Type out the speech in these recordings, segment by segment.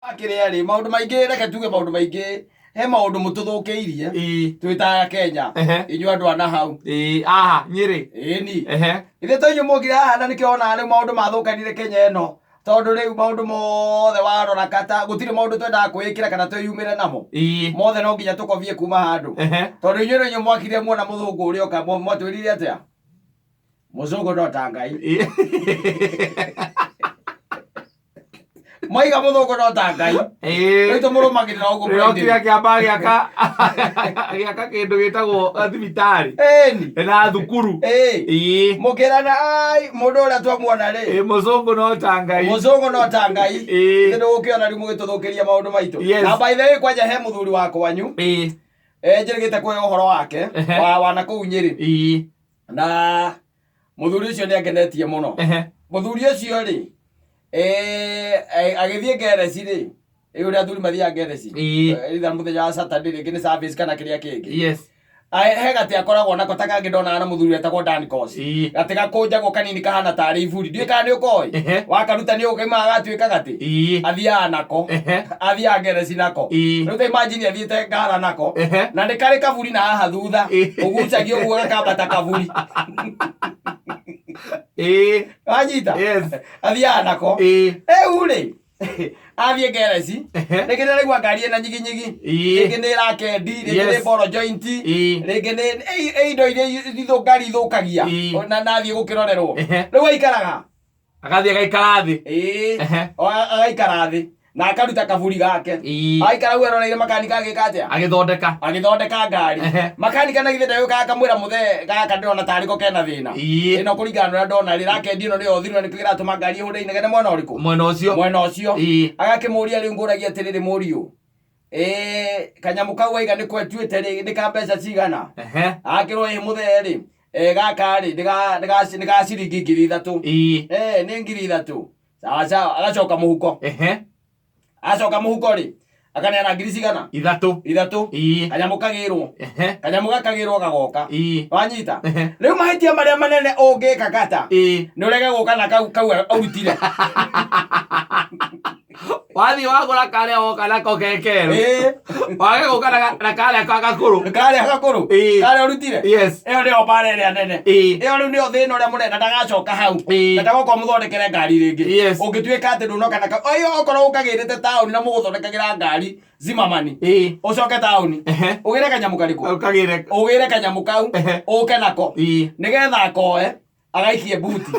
Akire ari maundu maingi reke tuge maundu maingi he maundu mututhukiirie twita Kenya inyu andu ana hau aha Nyeri ni ithe tonyu mugire haha na nikio ona riu maundu mathukanire Kenya eno tondu riu maundu mothe warora kata gutire maundu twenda kwikira kana twiyumire namo mothe no nginya tukovie kuma handu tondu inyu mwakire muona muthungu uria oka mwatwirire atia muzungu no tangai Maiga muthungu no tangai riu tumurumagirira uguo rokire kiamba giaka kindu gitagwo thibitari na thukuru mukirana ai mundu uria twamuona ri muzungu no tangai ndu ukiona ri mugituthukiria maundu maitu na by the way kwanja he muthuri wako wanyu njirigite kuhe uhoro wake wana kuu Nyeri na muthuri ucio ni angenetie muno muthuri ucio ri agithie gereci ri uria athuri mathia gereci itha muthenya wa Saturday ringi ni service kana kiria kingi he gati akoragwo nako ta kangi ndona na muthuri etagwo Dancos gati gakunjagwo kanini kahana tari iburi ndui kana ni ukoi wakaruta ni ukaima agatuika gati athia nako athia gereci nako riu ta imagine athiete ngara nako na ni kari kaburi na haha thutha ugucagia uguo gakambata kaburi anyita athia nako uri athie gereci ringi ni rigwa ngari ena nyigi ringi ni rakendi ringi ni boro joint ringi ni indo iria ngari ithukagia na nathie gukirorerwo riu aikaraga agathie agaikara thi agaikara thi na akaruta kaburi gake aikara we roreire makanika agika atia agithondeka ngari makanika na githe ndayo kamwira muthe gaka ndona tariko kena thina ino kuringana na ndona ri rakendi ino rio thirwe nikigira tuma ngari ihunde inegene mwena uriku mwena ucio agakimuria ri nguragia atiriri muriu kanyamu kau aiga ni kwetuite ri ni ka mbeca cigana akirwo hi muthe ri gaka ri ndiga ciringi 3,000 ni 3,000 sawa agacoka muhuko acoka muhuko ri akaneana ngiri cigana 3 kanyamu gakagirwo gagoka wanyita riu mahitia maria manene ungika kata ni urege guka na kau aurutire wathi wagura kare woka nako kekero wage guka na kare gakuru kare urutire iyo ndio bare ria nene iyo riu ndio thina uria munene ndagacoka hau ndagoko muthondekere ngari ringi ungituika ati ndunoka na ayo okorwo ukagirite tauni na muguthondekagira ngari zimamani ucoke tauni ugire kanyamu kariku ugire kanyamu kau uke nako nigetha akoe agaikie buti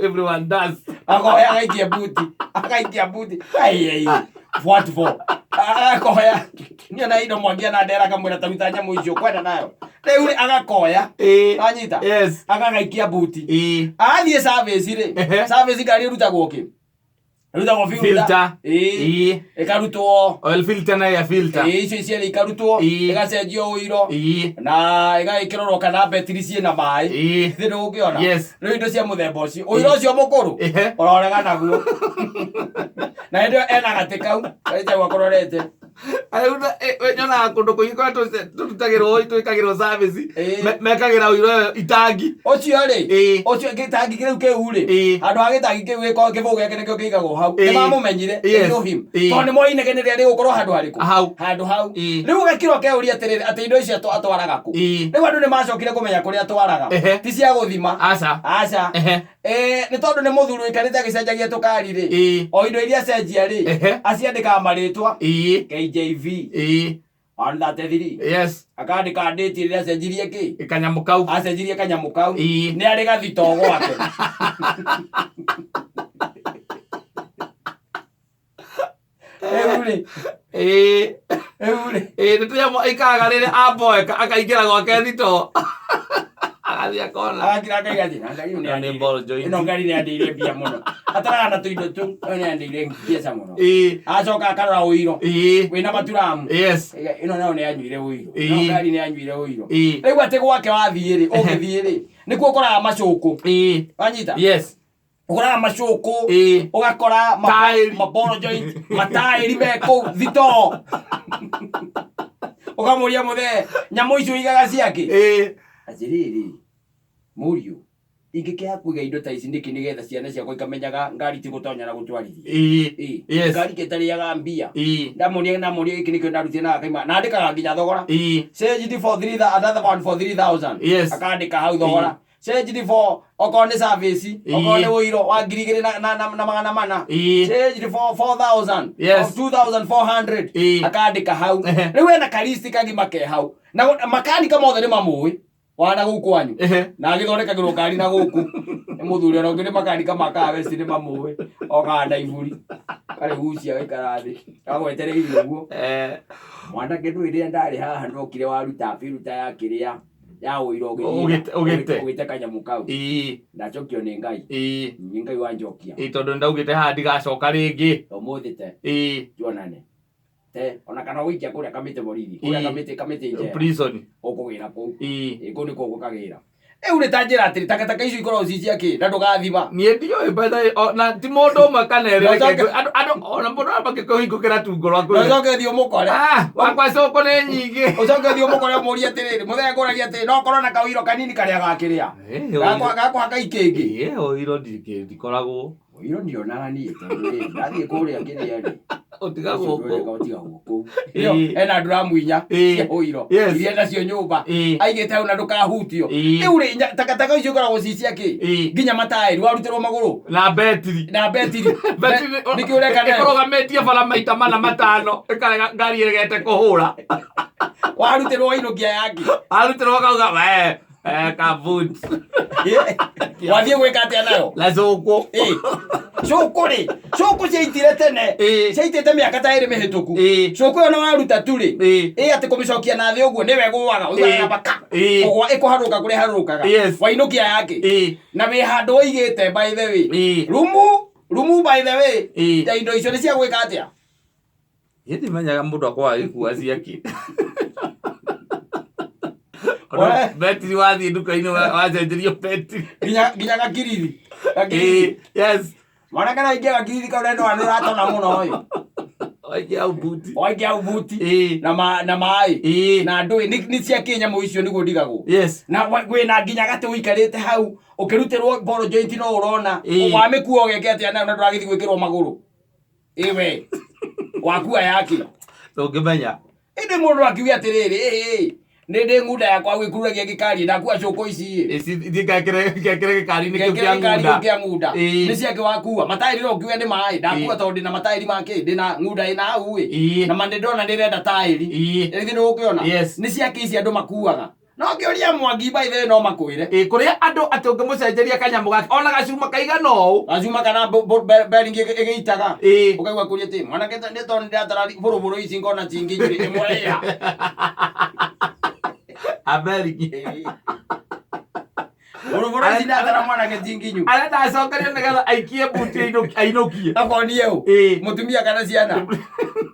everyone does akoya agaikia buti what for akoya niona indo mwangia na ndera kamwira taruta nyamu icio kwenda nayo riu agakoya anyita agagaikia buti athie service ri service ngari rutagwo ki rutagwo filter ikarutwo oil filter na ya filter icio ciere ikarutwo igacenjio uiro na igaikirorwo kana betri ciena mai thiru ungiona riu indo cia muthemba ucio uiro ucio mukuru urorega naguo na ndio ena gatikau aija gwakororete nyona kundu kuingikora tutagirwo twikagirwo service mekagira uiro itangi ucio ri ucio gitangi kiru kiu ri andu agitangi kiu giko kibugu yake nikio kiigagwo hau ni mamumenyire him tondu moinegeneria ri gukorwo handu hariku handu hau riu gakiro keuria atiriri ati indo icio atwaraga ku riu andu ni macokire kumenya kuria atwaraga ti cia guthima aca ni tondu ni muthuru ikarite agicenjagia tukari ri o indo iria cenjia ri aciandika maritwa KJV on that 3 akandika date iria cenjirie ki kanyamu kau acenjirie kanyamu kau ni ari gathito gwake Eure nituya ikaga riri aboeka akaingira gwake thito agathia akona akira kaigathi na ni ball joint ino ngari ni andire bia muno ataraga na tuindo tu ni andire pesa muno acoka akarora uiro wina maturamu ino nao ni anyuire uiro no ngari ni anyuire uiro riu ati gwake wathie ri ugithie ri nikuo koraga macuku anyita ukoraga macuku ugakora maboro joint matairi meko thito ukamuria muthe nyamu icio igaga ciake ajiriri murio ingĩkĩha kũiga indo ta ici nĩkĩ nĩgetha ciana ciakwa ikamenyaga ngari ti gũtonya na gũtwarithia. Yes. Ngari kĩtarĩaga mbia. Ndamonia gĩkĩ nĩkĩo ndarutire na akaima. Na andĩkaga nginya thogora. Change for 3,000, another one for 3,000. Yes. Akandĩka hau thogora. Change for okorwo nĩ service, okorwo nĩ ũiro wa 2,400. Change for 4,000. Yes. 2,400. Akandĩka hau. Rĩu ena karisti kagima ke hau. Na makanika mothe nĩ mamũĩ. Wana gũkũ kwanyu. Na agĩthondekagĩrwo ngari na gũkũ. Nĩ mũthuri ona ũngĩ nĩ makanika makaga West nĩ mamũĩ. Okanda iburi. Karĩ gucia gaikara thĩ. Agwetereire ũguo. Mwanake ndũĩrĩa ndarĩ haha ndokire waruta firuta ya kĩrĩa ya ũiro ũgĩte kanyamũ kau. Ndacokio nĩ Ngai. Nĩ Ngai wanjokia. Tondũ ndaugĩte haha ndigacoka rĩngĩ. Ũmũthĩ te. Tuonane. Ona kana ũikia kũrĩa Kamĩtĩ borithi. Kũrĩa Kamĩtĩ njera. Prison. Ũkũgĩra kũu. Kũu nĩ kũu gũkagĩra. Rĩu nĩ ta njĩra atĩrĩ takataka icio ikoragwo ci cia kĩ na ndũgathiba. Niĩ ndiũĩ betha na ti mũndũ ũmwe kana erĩ. Andũ ona mũndũ abakĩkũhingũkĩra tungo rwaku. Ũcoke ũthiĩ ũmũkore. Wakwa cũkũ nĩ nyingĩ. Ũcoke ũthiĩ ũmũkore ũmũrie atĩrĩrĩ mũthenya ngũragia atĩrĩ no korwo na kawĩiro kanini karĩa gakĩrĩa. Gakwa ikĩngĩ. Ũiro ndikoragwo. Ũiro ndionaga niĩ tondũ ndathiĩ kũrĩa kĩrĩa rĩ. Ũtiga gũkũ. Ena ndũramuinya cia ũiro. Iria nacio nyũmba. Aigĩte hau na ndũkahutio. Rĩu rĩ takataka icio ikoragwo ci cia kĩ? Nginya mataĩri warutĩrwo magũrũ. Na betiri. Nĩkĩ ũreka nayo? Ĩkũrũgamĩtie bara maita mana matano. Ĩkarega ngari ĩregete kũhũra. Warutĩrwo wainũkia yake. Warutĩrwo kauga kabut. Wathiĩ gwĩka atĩa nayo? La cũkũ. Cũkũ rĩ, cũkũ ciaitire tene. Ciaitĩte mĩaka ta ĩrĩ mĩhĩtũku. Cũkũ ĩyo na waruta tu rĩ. Atĩ kũmĩcokia na thĩ ũguo nĩwe gũaga. Ũthiaga baka. Kũgwa ĩkũharũka kũrĩa harũkaga. Wainũkia yake. Na wĩ handũ ũigĩte by the way. Rumu by the way. Indo icio nĩ cia gwĩka atĩa? Ndimenyaga mũndũ akwa agĩkua ciake. Betiri wathiĩ nduka-inĩ wacenjerio betiri. Nginya gakirithi. Yes. Mwanake na ingĩ gakirithi kau nĩ ũratona mũno ũyũ. Oikia ubuti. Na maĩ. Na ndũĩ nĩ cia kĩnyamũ icio nĩguo ndigagwo. Yes. Na wĩna nginya gatĩ ũikarĩte hau. Ũkĩrutĩrwo boro joint no ũrona. Wamĩkua ũgeke atĩa na ndũragĩthiĩ gwĩkĩrwo magũrũ. Ĩwe. Wakua yake. Ũngĩmenya. Ĩndĩ mũndũ akiuga atĩrĩrĩ nĩ ngunda yakwa gwĩkuragia gĩkari ndakua cũkũ ici ngekĩre gĩkari nĩkĩa ngunda nĩ ciake wakua mataĩri no ũkiuge nĩ maĩ ndakua tondũ ndĩna mataĩri makĩ ndĩna ngunda ĩna hau na mandĩ ndona ndĩrenda taĩri rĩngĩ nĩ ũkĩona nĩ ciake ici andũ makuaga no ngĩũria Mwangi by the way no makwĩre kũrĩa andũ atĩ ũngĩmũcenjeria kanyamũ gake ona gacuma kaigana ũũ gacuma kana bearing ĩgĩitaga ũkaigua kũria atĩ mwanake nĩ tondũ ndĩratara bũrũbũrũ ici ngona cinginyire ĩmwe ĩha Ameriki. Bũrũbũrũ ici ndatara mwanake cinginyu arenda acokerio nĩgetha aikie buti ainũkie akonie ũũ mũtumia kana ciana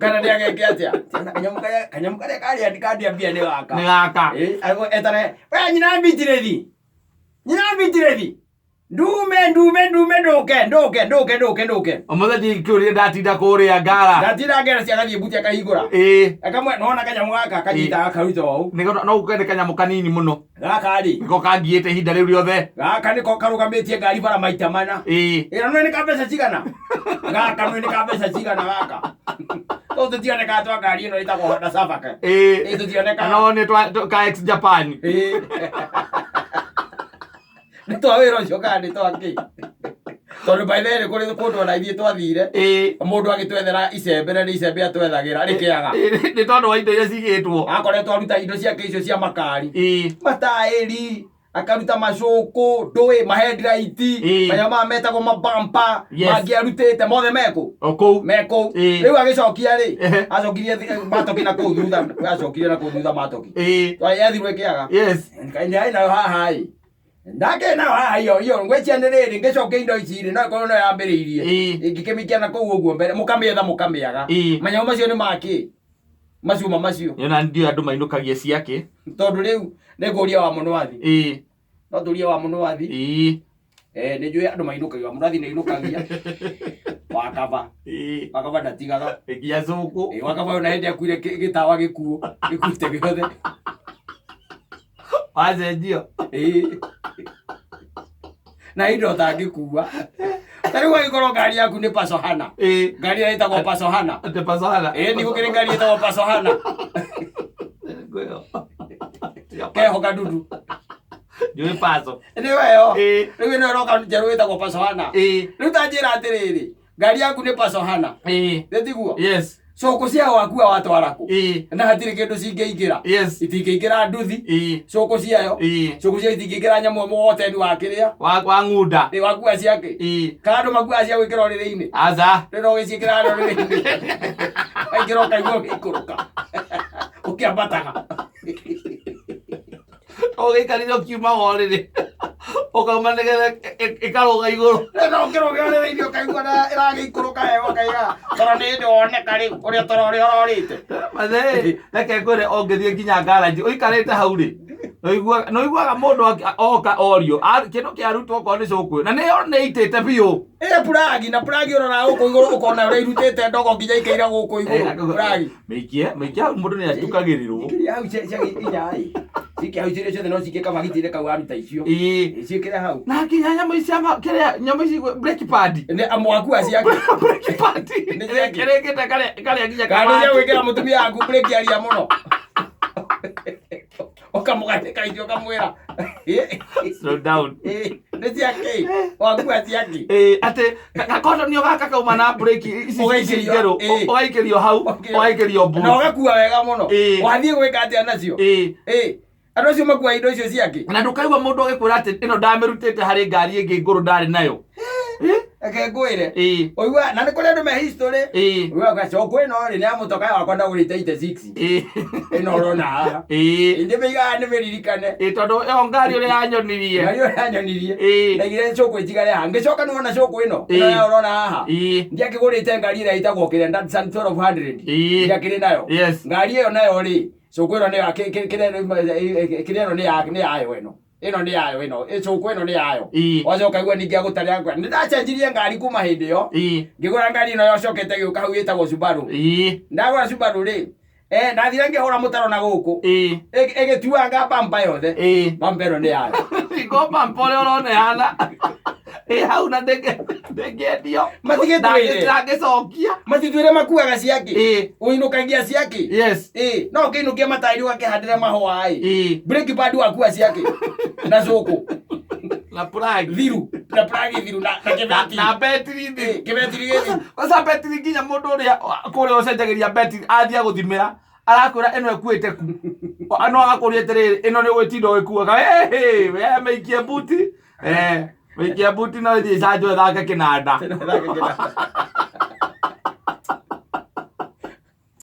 kana nĩ ageke atĩa kanyamũ karĩa karĩa kandia mbia nĩ gaka etane we nyina mbitĩrĩthi ndume ndũke ũmũthĩ ndikĩũria ndatinda kũrĩa ngara ciagathiĩ buti akahingũra akamwe nona kanyamũ gaka kanyitaga karuta ũũ no ũkende kanyamũ kanini mũno gaka rĩ nĩko kangiĩte ihinda rĩu rĩothe gaka nĩko karũgamĩtie ngari bara maita mana ĩno nĩ ka mbeca cigana gaka nĩ ka mbeca cigana gaka to tũtioneka twa ngari ĩno ĩtagwo Honda Safari tũtioneka no nĩ ka ex Japan nĩ twa wĩra ũcio kana nĩ twakĩ tondũ by the way kũrĩ kũndũ ona ithiĩ twathire mũndũ agĩtwethera icembe na nĩ icembe atwethagĩra rĩkĩaga nĩ tondũ wa indo iria cigĩtwo akoretwo aruta indo ciake icio cia makari mataĩri akaruta macũkũ ndũĩ maheadlight manyama metagwo mabampa mangĩarutĩte mothe mekũ rĩu agĩcokia rĩ acokirie matoki na kũu thutha acokirie na kũu thutha matoki yathirwo ĩkĩaga nĩ nayo haha ĩ ndake na haha iyo ngwecia nĩ rĩrĩ ngĩcokia indo ici rĩ no ĩkorwo no yambĩrĩirie ingĩkĩmĩkia na kũu ũguo mbere mũkamĩetha mũkamĩaga manyamũ macio nĩ makĩ macuma macio na ndio andũ mainũkagia ciake tondũ rĩu nĩ ngũria wa mũnwathi no tũrie wa mũnwathi nĩ njũĩ andũ mainũkagia wa mũnwathi nĩ ainũkagia wakaba ndatigaga ĩkia cũkũ wakaba ona hĩndĩ akuire gĩtawa gĩkuĩte gĩothe wacenjio na indo tangĩkua. Tarĩu angĩkorwo ngari yaku nĩ Pasohana. Ngari ĩrĩa ĩtagwo Pasohana. Nĩ gũkĩrĩ ngari ĩtagwo Pasohana. Kehoka ndudu. Njũĩ Paso. Nĩwe yo. Rĩu ĩno ĩroka njerũ ĩtagwo Pasohana. Rĩu ta njĩra atĩrĩrĩ, ngari yaku nĩ Pasohana. Nĩtiguo? Yes. Cũkũ ciao wakua watwara kũ? Na hatirĩ kĩndũ cingĩingĩra. Itingĩingĩra nduthi. Cũkũ ciao. Cũkũ ciao itingĩingĩra nyamũ mũhoteni wa kĩrĩa. Wa ng'unda. Wakua ciake. Kana andũ makua cia gwĩkĩra ũrĩrĩ-inĩ. Aca. Rĩrĩa ũgĩciĩkĩra ũrĩrĩ-inĩ. Waingĩra ũkaigua ũgĩikũrũka. Ũkĩambataga. Ũgĩikarire ũkiumaga ũrĩrĩ. Ũkauma nĩgetha ĩkarũga igũrũ. No ũkĩrũga ũrĩrĩ-inĩ ũkaigua ĩragĩikũrũka wega ũkaiga. Tondũ nĩ hĩndĩ woneka rĩu ũrĩa toro ũrĩa ũrorĩte. Mathĩ, reke ngwĩre ũngĩthiĩ nginya ngaranji ũikarĩte hau rĩ. Noiguaga mũndũ oka orio. Kĩndũ kĩarutwo okorwo nĩ cũkũ. Na nĩ itĩte biũ. Puragi na puragi ũrora gũkũ igũrũ ũkona ũrĩa irutĩte ndogo nginya ikaira gũkũ igũrũ. Puragi. Mĩikia hau mũndũ nĩ atukagĩrĩrwo. Hau inya-ĩ. Cikia hau cirĩ ciothe no cikie kamagitĩre kau aruta icio. Ciĩkĩre hau. Na nginya nyamũ ici kĩrĩa nyamũ ici brake pad. Nĩ amwakua ciake. Brake pad. Kĩrĩkĩte karĩa nginya kamati. Kandi cia gwĩkĩra mũtumia waku brake aria mũno. Ũkamũgatĩka icio ũkamwĩra. Slow down. Nĩ ciake. Wakua ciake. Atĩ gakononio gaka kauma na brake ici njerũ. Ũgaikĩrio hau, ũgaikĩrio boot. Na ũgakua wega mũno. Wathiĩ gwĩka atĩa nacio? Andũ acio makua indo icio ciake. Na ndũkaigua mũndũ agĩkwĩra atĩ ĩno ndamĩrutĩte harĩ ngari ĩngĩ ngũrũ ndarĩ nayo. Eke ngwĩre. Ũigua na nĩ kũrĩ andũ me history. Ũigua cũkũ ĩno rĩ nĩ ya mũtoka wakwa ndagũrĩte 86. Ĩno ũrona haha. Ndĩmĩigaga nĩmĩririkane. Tondũ ĩyo ngari ũrĩa yanyonirie. Ngari ũrĩa yanyonirie. Ndaigire cũkũ ĩtigare haha. Ngĩcoka nĩwona cũkũ ĩno. Ĩno ya ũrona haha. Ndiakĩgũrĩte ngari ĩrĩa ĩtagwo kĩrĩa Datsun 1200. Ndiakĩrĩ nayo. Ngari ĩyo nayo rĩ. Cũkũ ĩno nĩ kĩrĩa ĩno nĩ yayo ĩno. Ĩno nĩ yayo ĩno. Cũkũ ĩno nĩ yayo. Wacoka igua ningĩ agũtarĩra ngwa. Nĩndacenjirie ngari kuma hĩndĩ ĩyo. Ngĩgũra ngari ĩno yocokete gĩũka hau ĩtagwo Subaru. Ndagũra Subaru rĩ. Ndathire ngĩhũra mũtaro na gũkũ. Ĩgĩtuanga bamba yothe. Bamba ĩno nĩ yayo. Iko bamba ũrĩa ũronehana. Hau na ndĩngĩendio. Ndangĩcokia. Matituĩre makuaga ciake. Ũinũkagia ciake. No ũkĩinũkia matairi ũgakĩhandĩra mahũa-ĩ. Brake pad wakua ciake. Na cũkũ. Na plug. Thiru. Na plug thiru na kĩbetiri. Na betiri thi. Kĩbetiri gĩthiru. Kwanza betiri nginya mũndũ ũrĩa kũrĩa ũcenjagĩria betiri athiĩ gũthimĩra. Arakwĩra ĩno ĩkuĩte ku. No agakũria atĩrĩrĩ ĩno nĩ ũgũtinda ũgĩkuaga. We mĩikie buti. Mĩikia buti no ĩthiĩ ĩcanjwo ĩthake kĩnanda.